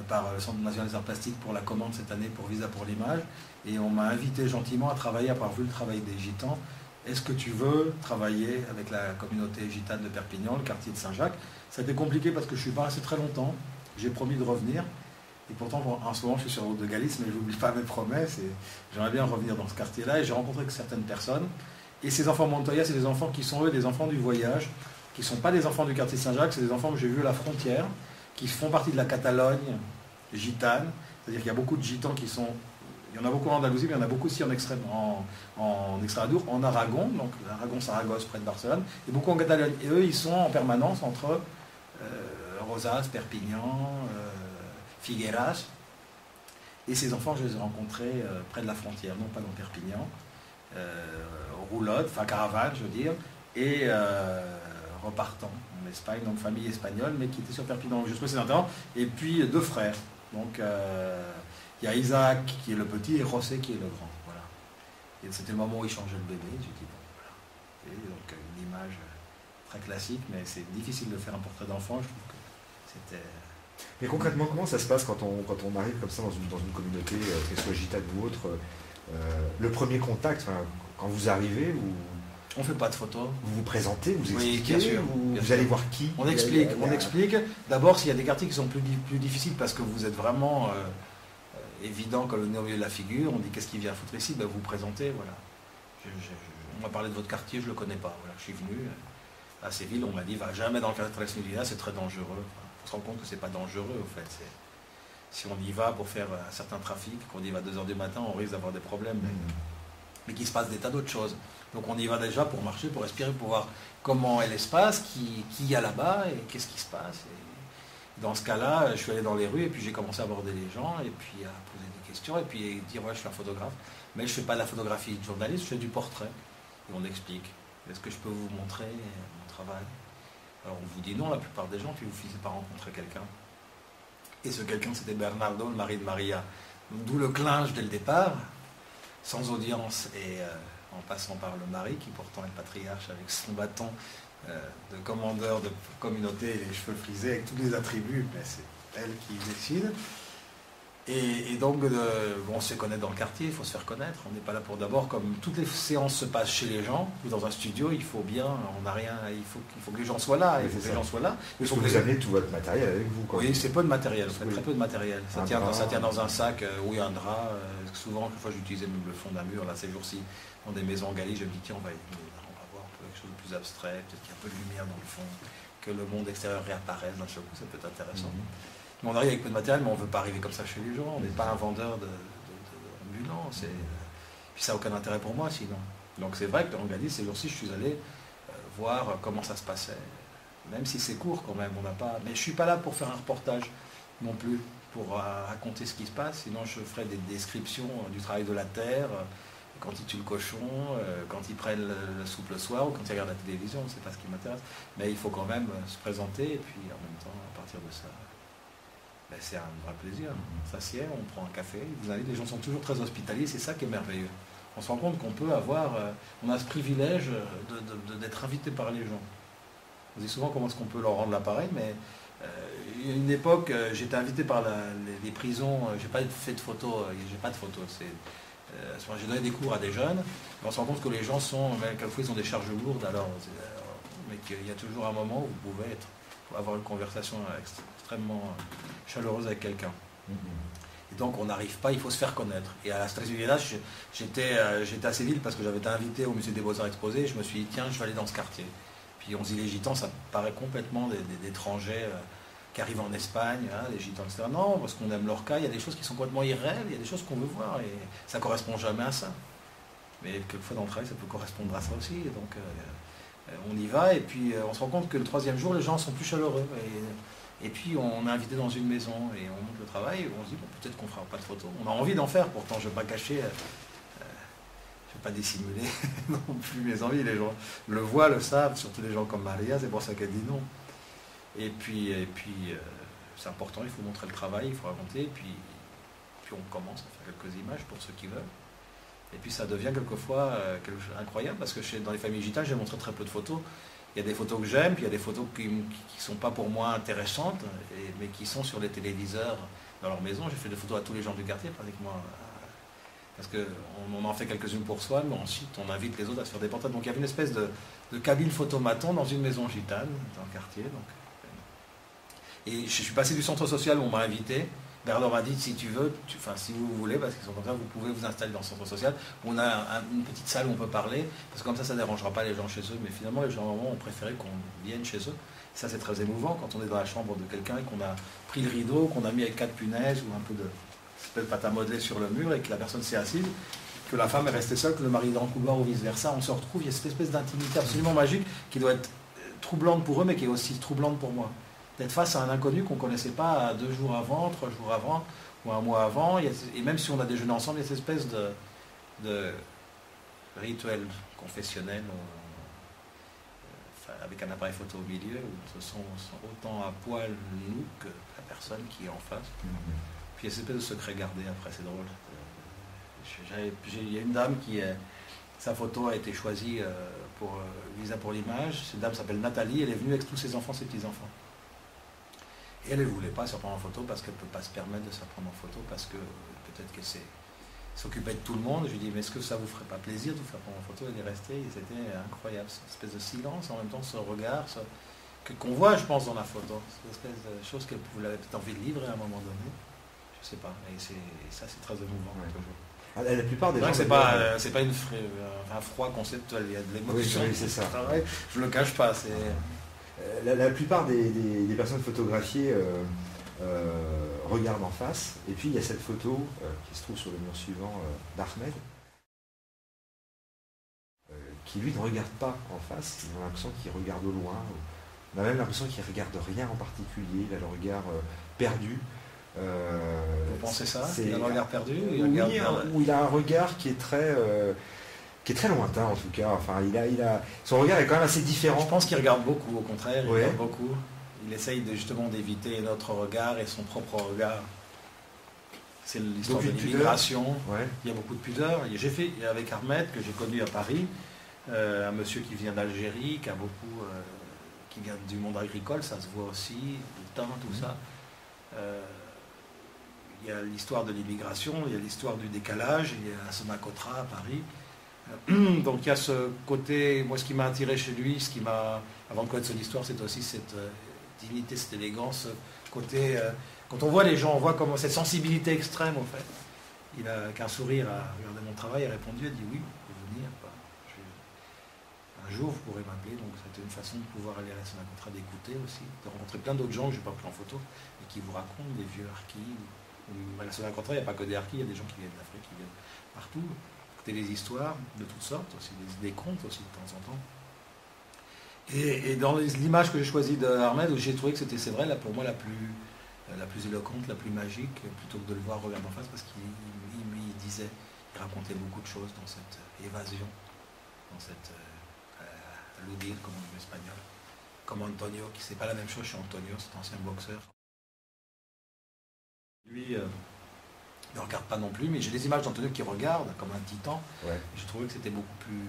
par le Centre national des arts plastiques pour la commande cette année pour Visa pour l'image, et on m'a invité gentiment à travailler, après avoir vu le travail des Gitans. Est-ce que tu veux travailler avec la communauté gitane de Perpignan, le quartier de Saint-Jacques? Ça a été compliqué parce que je ne suis pas resté très longtemps, j'ai promis de revenir. Et pourtant, en ce moment, je suis sur la route de Galice, mais je n'oublie pas mes promesses. Et j'aimerais bien revenir dans ce quartier-là. Et j'ai rencontré certaines personnes. Et ces enfants Montoya, c'est des enfants qui sont, eux, des enfants du voyage, qui ne sont pas des enfants du quartier Saint-Jacques, c'est des enfants que j'ai vus à la frontière, qui font partie de la Catalogne gitane. C'est-à-dire qu'il y a beaucoup de gitans qui sont... Il y en a beaucoup en Andalousie, mais il y en a beaucoup aussi en Extremadure, en Aragon, donc Aragon-Saragosse, près de Barcelone, et beaucoup en Catalogne. Et eux, ils sont en permanence entre Rosas, Perpignan... Figueras, et ces enfants, je les ai rencontrés près de la frontière, non pas dans Perpignan, roulotte, enfin caravane, je veux dire, et repartant en Espagne, donc famille espagnole, mais qui était sur Perpignan, je suis sénateur, et puis 2 frères. Donc il y a Isaac qui est le petit et José qui est le grand. Voilà. Et c'était le moment où il changeait le bébé, j'ai dit bon, voilà. Et donc une image très classique, mais c'est difficile de faire un portrait d'enfant, je trouve que c'était... Mais concrètement, comment ça se passe quand on arrive comme ça dans une communauté, qu'elle soit gitane ou autre, le premier contact, quand vous arrivez, on ne fait pas de photos. Vous vous présentez, vous expliquez, oui, bien sûr, vous allez voir qui? On explique. D'abord, s'il y a des quartiers qui sont plus difficiles parce que vous êtes vraiment évident comme le nez au milieu de la figure, on dit qu'est-ce qu'il vient foutre ici, ben, vous vous présentez, voilà. On m'a parlé de votre quartier, je ne le connais pas, voilà, je suis venu. à Séville, on m'a dit, va jamais dans le quartier Tres Millas, c'est très dangereux. On se rend compte que c'est pas dangereux, au fait. Si on y va pour faire un certain trafic, qu'on y va à 2 h du matin, on risque d'avoir des problèmes. Mais qu'il se passe des tas d'autres choses. Donc on y va déjà pour marcher, pour respirer, pour voir comment est l'espace, qui y a là-bas et qu'est-ce qui se passe. Et dans ce cas-là, je suis allé dans les rues et puis j'ai commencé à aborder les gens et puis à poser des questions et puis dire ouais, je suis un photographe, mais je ne fais pas de la photographie de journaliste, je fais du portrait. Et on explique. Est-ce que je peux vous montrer mon travail? Alors on vous dit non la plupart des gens, puis vous finissez par rencontrer quelqu'un. Et ce quelqu'un, c'était Bernardo, le mari de Maria. D'où le clinch dès le départ, sans audience et en passant par le mari, qui pourtant est patriarche avec son bâton de commandeur de communauté et les cheveux frisés avec tous les attributs, mais c'est elle qui décide. Et donc, on se connaît dans le quartier, il faut se faire connaître. On n'est pas là pour d'abord, comme toutes les séances se passent chez les gens, ou dans un studio, il faut bien, on n'a rien, il faut que les gens soient là, il faut que les gens soient là. Il faut que vous amenez tout votre matériel avec vous, quoi. Oui, c'est peu de matériel, très peu de matériel. Ça tient dans un sac, oui, un drap. Souvent, quelquefois, j'utilisais même le fond d'un mur, là, ces jours-ci, dans des maisons en Galice, je me dis, tiens, on va voir un peu quelque chose de plus abstrait, peut-être qu'il y a un peu de lumière dans le fond, que le monde extérieur réapparaisse d'un seul coup, ça peut être intéressant. On arrive avec peu de matériel, mais on ne veut pas arriver comme ça chez les gens. On n'est pas un vendeur ambulant. Puis ça n'a aucun intérêt pour moi sinon. Donc c'est vrai qu'en Galice, ces jours-ci, je suis allé voir comment ça se passait. Même si c'est court quand même, on n'a pas. Mais je ne suis pas là pour faire un reportage non plus, pour raconter ce qui se passe. Sinon, je ferai des descriptions du travail de la terre, quand ils tuent le cochon, quand ils prennent la soupe le soir ou quand ils regardent la télévision. C'est pas ce qui m'intéresse. Mais il faut quand même se présenter et puis en même temps, à partir de ça. Ben, c'est un vrai plaisir. On s'assied, on prend un café, vous allez, les gens sont toujours très hospitaliers, c'est ça qui est merveilleux. On se rend compte qu'on peut avoir, on a ce privilège d'être invité par les gens. On dit souvent comment est-ce qu'on peut leur rendre l'appareil, mais il y a une époque, j'étais invité par les prisons, j'ai pas fait de photos, j'ai pas de photos. J'ai donné des cours à des jeunes, on se rend compte que les gens quelquefois ils ont des charges lourdes, mais qu'il y a toujours un moment où vous pouvez avoir une conversation extrêmement chaleureuse avec quelqu'un. Et donc on n'arrive pas, il faut se faire connaître. Et à la Tres Millas, j'étais à Séville parce que j'avais été invité au musée des Beaux-Arts exposé, et je me suis dit tiens, je vais aller dans ce quartier. Puis on dit les gitans, ça paraît complètement des étrangers qui arrivent en Espagne, hein, les gitans, etc. Non, parce qu'on aime leur cas, il y a des choses qui sont complètement irréelles, il y a des choses qu'on veut voir, et ça ne correspond jamais à ça. Mais quelquefois dans le travail, ça peut correspondre à ça aussi. Et donc on y va, et puis on se rend compte que le 3e jour, les gens sont plus chaleureux. Et puis on est invité dans une maison et on monte le travail, et on se dit bon, peut-être qu'on ne fera pas de photos. On a envie d'en faire, pourtant je ne vais pas cacher, je ne vais pas dissimuler non plus mes envies. Les gens le voient, le savent, surtout les gens comme Maria, c'est pour ça qu'elle dit non. Et puis c'est important, il faut montrer le travail, il faut raconter, et puis on commence à faire quelques images pour ceux qui veulent. Et puis ça devient quelquefois incroyable, parce que dans les familles gitanes, j'ai montré très peu de photos. Il y a des photos que j'aime, puis il y a des photos qui ne sont pas pour moi intéressantes, mais qui sont sur les téléviseurs dans leur maison. J'ai fait des photos à tous les gens du quartier, pratiquement. Parce qu'on en fait quelques-unes pour soi, mais ensuite on invite les autres à se faire des portraits. Donc il y avait une espèce de cabine photomaton dans une maison gitane, dans le quartier. Et je suis passé du centre social où on m'a invité. Bernard m'a dit, si tu veux, si vous voulez, parce qu'ils sont comme ça, vous pouvez vous installer dans le centre social. On a une petite salle où on peut parler, parce que comme ça ne dérangera pas les gens chez eux. Mais finalement, les gens ont préféré qu'on vienne chez eux. Ça, c'est très émouvant quand on est dans la chambre de quelqu'un et qu'on a pris le rideau, qu'on a mis avec 4 punaises ou un peu de pâte à modeler sur le mur et que la personne s'est assise, que la femme est restée seule, que le mari est dans le couloir ou vice-versa. On se retrouve, il y a cette espèce d'intimité absolument magique qui doit être troublante pour eux, mais qui est aussi troublante pour moi. D'être face à un inconnu qu'on ne connaissait pas 2 jours avant, 3 jours avant, ou un mois avant, et même si on a déjeuné ensemble, il y a cette espèce de rituel confessionnel avec un appareil photo au milieu, où ce sont autant à poil nous que la personne qui est en face. Puis il y a cette espèce de secret gardé après, c'est drôle. Il y a une dame sa photo a été choisie pour Visa pour l'image. Cette dame s'appelle Nathalie, elle est venue avec tous ses enfants, ses petits-enfants. Et elle ne voulait pas se prendre en photo parce qu'elle ne peut pas se permettre de se prendre en photo, parce que peut-être qu'elle s'occupait de tout le monde. Je lui ai dit, mais est-ce que ça ne vous ferait pas plaisir de vous faire prendre en photo? Elle est restée, et c'était incroyable, cette espèce de silence, en même temps ce regard, qu'on voit, je pense, dans la photo. Cette espèce de chose qu'elle avait peut-être envie de livrer à un moment donné. Je ne sais pas, et ça c'est très émouvant. Ouais. Toujours. La plupart des gens... C'est pas un froid conceptuel, il y a de l'émotion. Oui, c'est ça. Je ne le cache pas. La plupart des personnes photographiées regardent en face, et puis il y a cette photo qui se trouve sur le mur suivant d'Ahmed, qui lui ne regarde pas en face, on a l'impression qu'il regarde au loin, on a même l'impression qu'il ne regarde rien en particulier, il a le regard perdu. Vous pensez ça? Il a le regard perdu? Ou il a un regard qui est très lointain en tout cas. Enfin, son regard est quand même assez différent. Je pense qu'il regarde beaucoup, au contraire, il regarde beaucoup. Il essaye justement d'éviter notre regard et son propre regard. C'est l'histoire de l'immigration. Ouais. Il y a beaucoup de pudeur. J'ai fait avec Ahmed, que j'ai connu à Paris, un monsieur qui vient d'Algérie, qui vient du monde agricole, ça se voit aussi, le teint, tout ça. Il y a l'histoire de l'immigration, il y a l'histoire du décalage, il y a Sonacotra à Paris. Donc il y a ce côté, moi ce qui m'a attiré chez lui, avant de connaître son histoire, c'est aussi cette dignité, cette élégance, ce côté, quand on voit les gens, on voit comment cette sensibilité extrême en fait. Il a qu'un sourire à regarder mon travail, a répondu, a dit oui, vous pouvez venir. Un jour vous pourrez m'appeler, donc c'était une façon de pouvoir aller à la Sonacotra, d'écouter aussi, de rencontrer plein d'autres gens que je n'ai pas pris en photo, et qui vous racontent des vieux harkis. À la Sonacotra, il n'y a pas que des harkis, il y a des gens qui viennent d'Afrique, qui viennent partout. Des histoires de toutes sortes, aussi des contes aussi de temps en temps. Et dans l'image que j'ai choisie d'Ahmed, où j'ai trouvé que c'est vrai, là, pour moi, la plus éloquente, la plus magique, plutôt que de le voir regarder en face, parce qu'il il racontait beaucoup de choses dans cette évasion, dans cette ludir, comme on dit en espagnol, comme Antonio, qui c'est pas la même chose chez Antonio, cet ancien boxeur. Lui... ne regarde pas non plus, mais j'ai des images d'Antonio qui regarde comme un titan. Ouais. Je trouvais que c'était beaucoup plus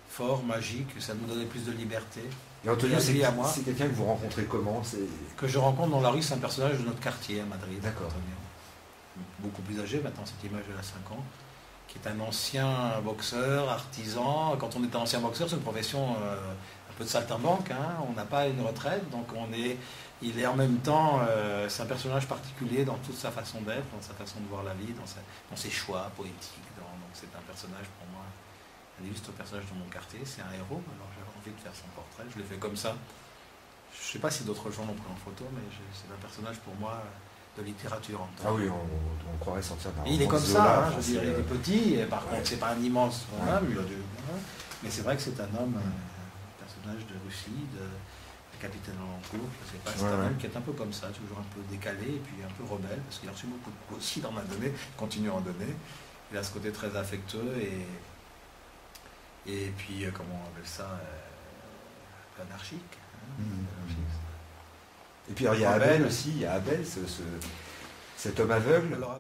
fort, magique, que ça nous donnait plus de liberté. Et Antonio, c'est quelqu'un que vous rencontrez comment? Que je rencontre dans la rue, c'est un personnage de notre quartier à Madrid. D'accord. Antonio. Beaucoup plus âgé maintenant, cette image elle a 5 ans, qui est un ancien boxeur, artisan. Quand on est un ancien boxeur, c'est une profession un peu de saltimbanque, hein. On n'a pas une retraite, donc il est en même temps, c'est un personnage particulier dans toute sa façon d'être, dans sa façon de voir la vie, dans ses choix poétiques. Donc c'est un personnage pour moi, un illustre personnage de mon quartier, c'est un héros, alors j'avais envie de faire son portrait, je l'ai fait comme ça. Je ne sais pas si d'autres gens l'ont pris en photo, mais c'est un personnage pour moi de littérature. Ah oui, on croirait sortir d'un... Il est comme ça, hein, je dirais, il est petit, et par contre c'est pas un immense homme, mais c'est vrai que c'est un homme, un personnage de Russie, capitaine Alencourt, je sais pas, c'est un homme qui est un peu comme ça, toujours un peu décalé et puis un peu rebelle, parce qu'il a reçu beaucoup de coups aussi dans ma donnée, continue à en donner. Il a ce côté très affectueux et puis, comment on appelle ça, anarchique. Hein, Et puis alors, il y a Abel aussi, cet homme aveugle. Alors,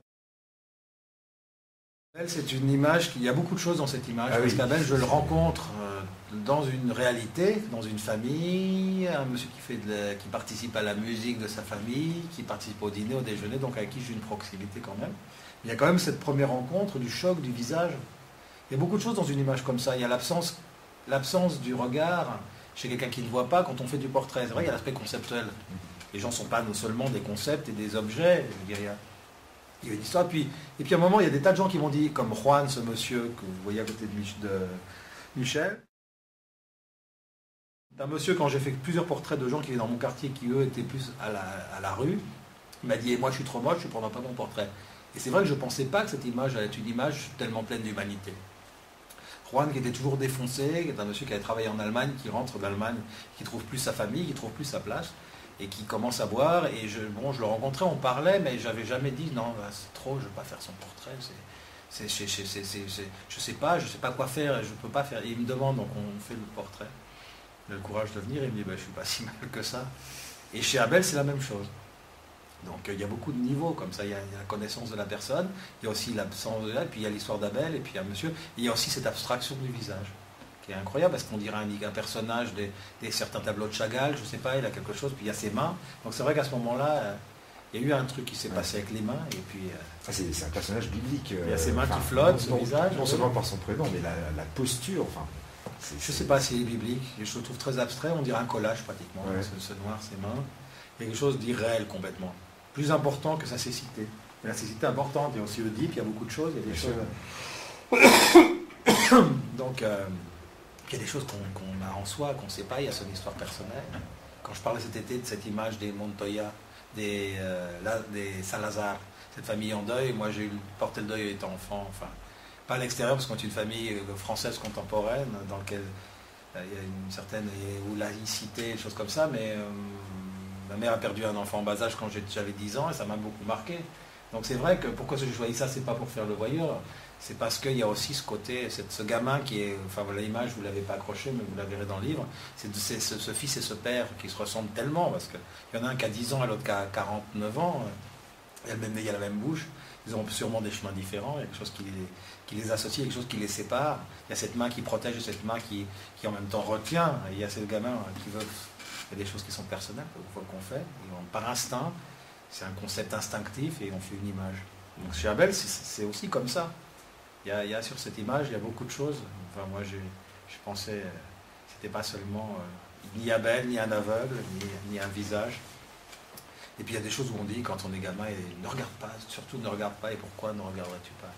Abel, c'est une image, il y a beaucoup de choses dans cette image, parce qu'Abel, je le rencontre dans une réalité, dans une famille, un monsieur qui participe à la musique de sa famille, qui participe au dîner, au déjeuner, donc avec qui j'ai une proximité quand même. Il y a quand même cette première rencontre, du choc, du visage. Il y a beaucoup de choses dans une image comme ça. Il y a l'absence du regard chez quelqu'un qui ne voit pas quand on fait du portrait. C'est vrai, il y a l'aspect conceptuel. Les gens ne sont pas seulement des concepts et des objets. Je veux dire, il y a une histoire. Et puis à un moment, il y a des tas de gens qui m'ont dit, comme Juan, ce monsieur que vous voyez à côté de Michel. C'est un monsieur, quand j'ai fait plusieurs portraits de gens qui étaient dans mon quartier, qui eux étaient plus à la rue, il m'a dit, moi je suis trop moche, je ne prendrai pas mon portrait. Et c'est vrai que je ne pensais pas que cette image allait être une image tellement pleine d'humanité. Juan, qui était toujours défoncé, qui est un monsieur qui avait travaillé en Allemagne, qui rentre d'Allemagne, qui trouve plus sa famille, qui trouve plus sa place, et qui commence à boire. Et je le rencontrais, on parlait, mais j'avais jamais dit non, c'est trop, je ne veux pas faire son portrait. Je sais pas quoi faire, je ne peux pas faire. Et il me demande, donc on fait le portrait. Il a le courage de venir, il me dit, je ne suis pas si mal que ça. Et chez Abel, c'est la même chose. Donc il y a beaucoup de niveaux comme ça, il y a la connaissance de la personne, il y a aussi l'absence de là, et puis il y a l'histoire d'Abel, et puis il y a monsieur, et il y a aussi cette abstraction du visage, qui est incroyable, parce qu'on dirait un personnage des certains tableaux de Chagall, je ne sais pas, il a quelque chose, puis il y a ses mains, donc c'est vrai qu'à ce moment-là, il y a eu un truc qui s'est passé avec les mains, et puis... c'est un personnage biblique. Il y a ses mains qui flottent, ce visage. Non seulement par son prénom, mais la posture, enfin... Je ne sais pas si c'est biblique, je le trouve très abstrait, on dirait un collage pratiquement, ce noir, ses mains, quelque chose d'irréel complètement. Plus important que sa cécité. Mais la cécité est importante. Il y a aussi Oedipe, il y a beaucoup de choses. Il y a des choses. Donc, il y a des choses qu'on a en soi, qu'on ne sait pas. Il y a son histoire personnelle. Quand je parlais cet été de cette image des Montoya, des Salazar, cette famille en deuil, moi j'ai porté le deuil étant enfant. Enfin, pas à l'extérieur, parce qu'on est une famille française contemporaine, dans laquelle il y a une certaine laïcité, des choses comme ça, mais ma mère a perdu un enfant en bas âge quand j'avais 10 ans et ça m'a beaucoup marqué. Donc c'est vrai que pourquoi j'ai choisi ça, c'est pas pour faire le voyeur, c'est parce qu'il y a aussi ce côté, ce gamin qui est, enfin voilà l'image, vous ne l'avez pas accroché, mais vous la verrez dans le livre, c'est ce fils et ce père qui se ressemblent tellement, parce qu'il y en a un qui a 10 ans et l'autre qui a 49 ans, il y a le même nez, il y a la même bouche, ils ont sûrement des chemins différents, il y a quelque chose qui les associe, quelque chose qui les sépare, il y a cette main qui protège et cette main qui en même temps retient, et il y a ces gamins qui veulent, il y a des choses qui sont personnelles qu'on fait, et par instinct, c'est un concept instinctif et on fait une image. Donc chez Abel, c'est aussi comme ça. Il y a sur cette image, il y a beaucoup de choses. Enfin, moi, je pensais, c'était pas seulement ni Abel, ni un aveugle, ni un visage. Et puis il y a des choses où on dit, quand on est gamin, ne regarde pas, surtout ne regarde pas, et pourquoi ne regarderais-tu pas ?